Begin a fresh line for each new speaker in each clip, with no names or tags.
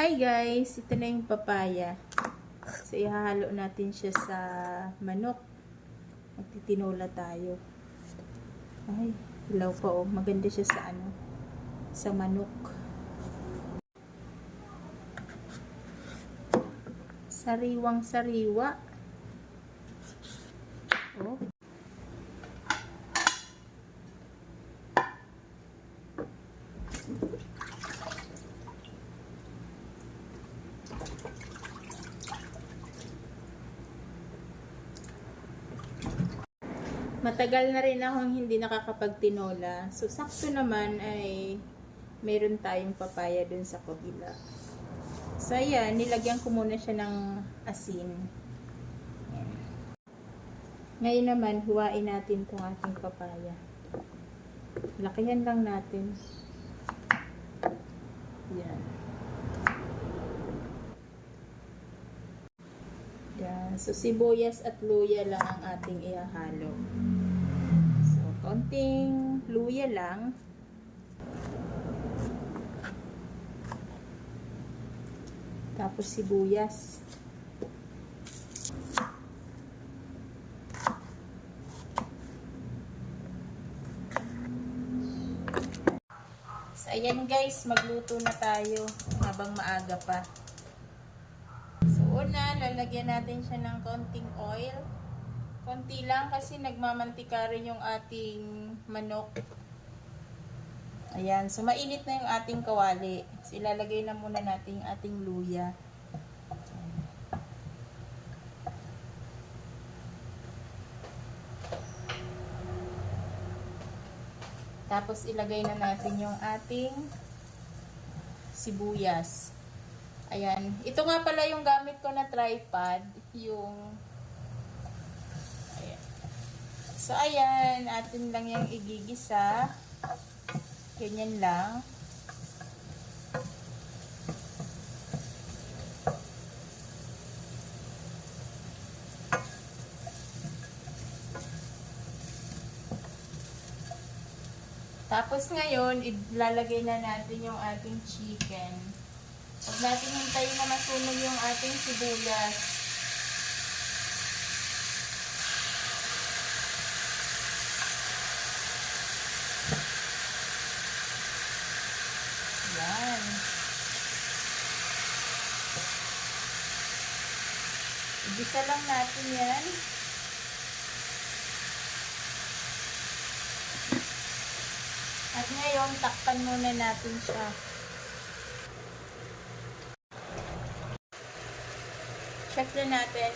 Hi guys, ito na yung papaya. So ihahalo natin siya sa manok. Magtitinola tayo. Ay, hilaw pa oh. Maganda siya sa sa manok. Sariwang sariwa. Oh. Matagal na rin akong hindi nakakapagtinola. So, sakto naman ay meron tayong papaya dun sa kabila. So, ayan, nilagyan ko muna siya ng asin. Ayan. Ngayon naman, huwain natin itong ating papaya. Lakihan lang natin. Yan. Yan. So, sibuyas at luya lang ang ating ihahalo. So, konting luya lang. Tapos sibuyas. So, ayan guys, magluto na tayo habang maaga pa. So, una, lalagyan natin siya ng konting oil. Konti lang kasi nagmamantika rin yung ating manok. Ayan, so mainit na yung ating kawali. So, ilalagay na muna natin yung ating luya. Tapos, ilagay na natin yung ating sibuyas. Ayan. Ito nga pala yung gamit ko na tripod. Ayan. So, ayan. Atin lang yung igigisa. Ganyan lang. Tapos ngayon, ilalagay na natin yung ating chicken. Huwag natin hintayin na masunog yung ating sibuyas. Yan. Igisa lang natin yan. At ngayon, takpan muna natin siya. Check na natin.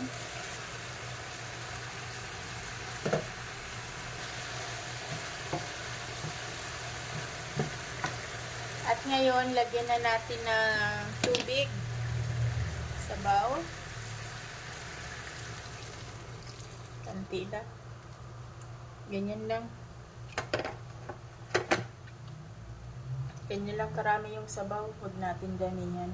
At ngayon, lagyan na natin ng tubig sa bowl. Kanti lang. Ganyan lang. Ganyan lang karami yung sabaw. Huwag natin ganyan.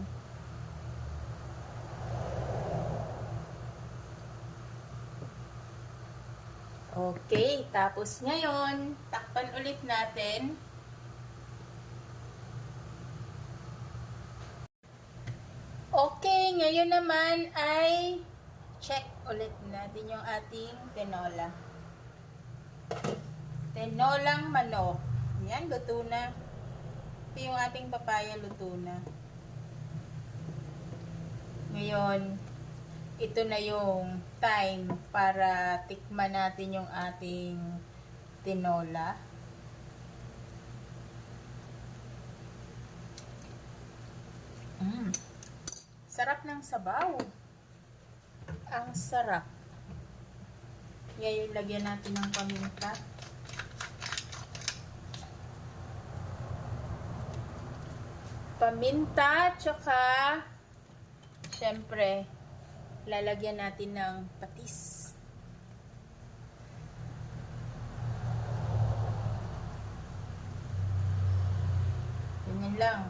Okay. Tapos ngayon, takpan ulit natin. Okay. Ngayon naman ay check ulit natin yung ating tinola. Tinolang manok. Yan, luto na. Ito yung ating papaya, luto na. Ngayon, ito na yung time para tikman natin yung ating tinola. Sarap ng sabaw. Ang sarap. Ngayon, lagyan natin ng paminta. Paminta, tsaka syempre, lalagyan natin ng patis. Ganyan lang.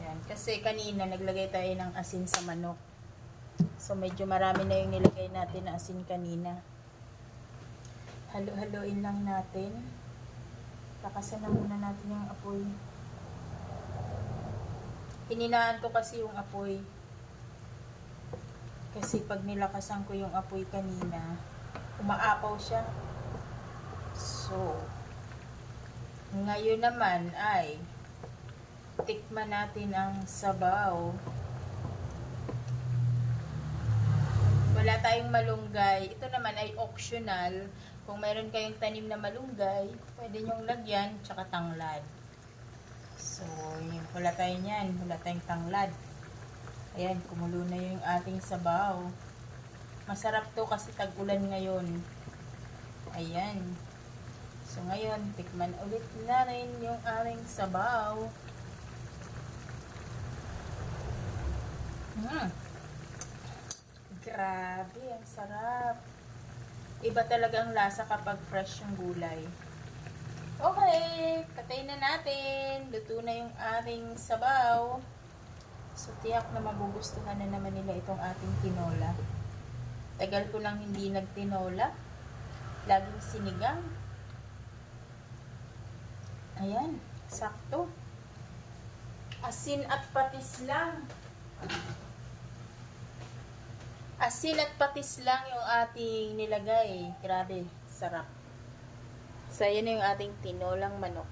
Yan. Kasi kanina, naglagay tayo ng asin sa manok. So, medyo marami na yung nilagay natin na asin kanina. Halo-haloin lang natin. Takasan na muna natin yung apoy. Hininaan ko kasi yung apoy. Kasi pag nilakasan ko yung apoy kanina, umaapaw siya. So, ngayon naman ay tikman natin ang sabaw. Wala tayong malunggay. Ito naman ay optional. Kung meron kayong tanim na malunggay, pwede nyong lagyan, tsaka tanglad. So, wala tayo niyan. Wala tayong tanglad. Ayan, kumulo na yung ating sabaw. Masarap to kasi tag-ulan ngayon. Ayan. So, ngayon, tikman ulit na rin yung aming sabaw. Grabe, ang sarap. Iba talaga ang lasa kapag fresh yung gulay. Okay, patayin na natin. Luto na yung ating sabaw. So, tiyak na magugustuhan na naman nila itong ating tinola. Tagal ko nang hindi nagtinola. Laging sinigang. Ayan, sakto. Asin at patis lang. Asin at patis lang yung ating nilagay. Grabe, sarap. So, yan yung ating tinolang manok.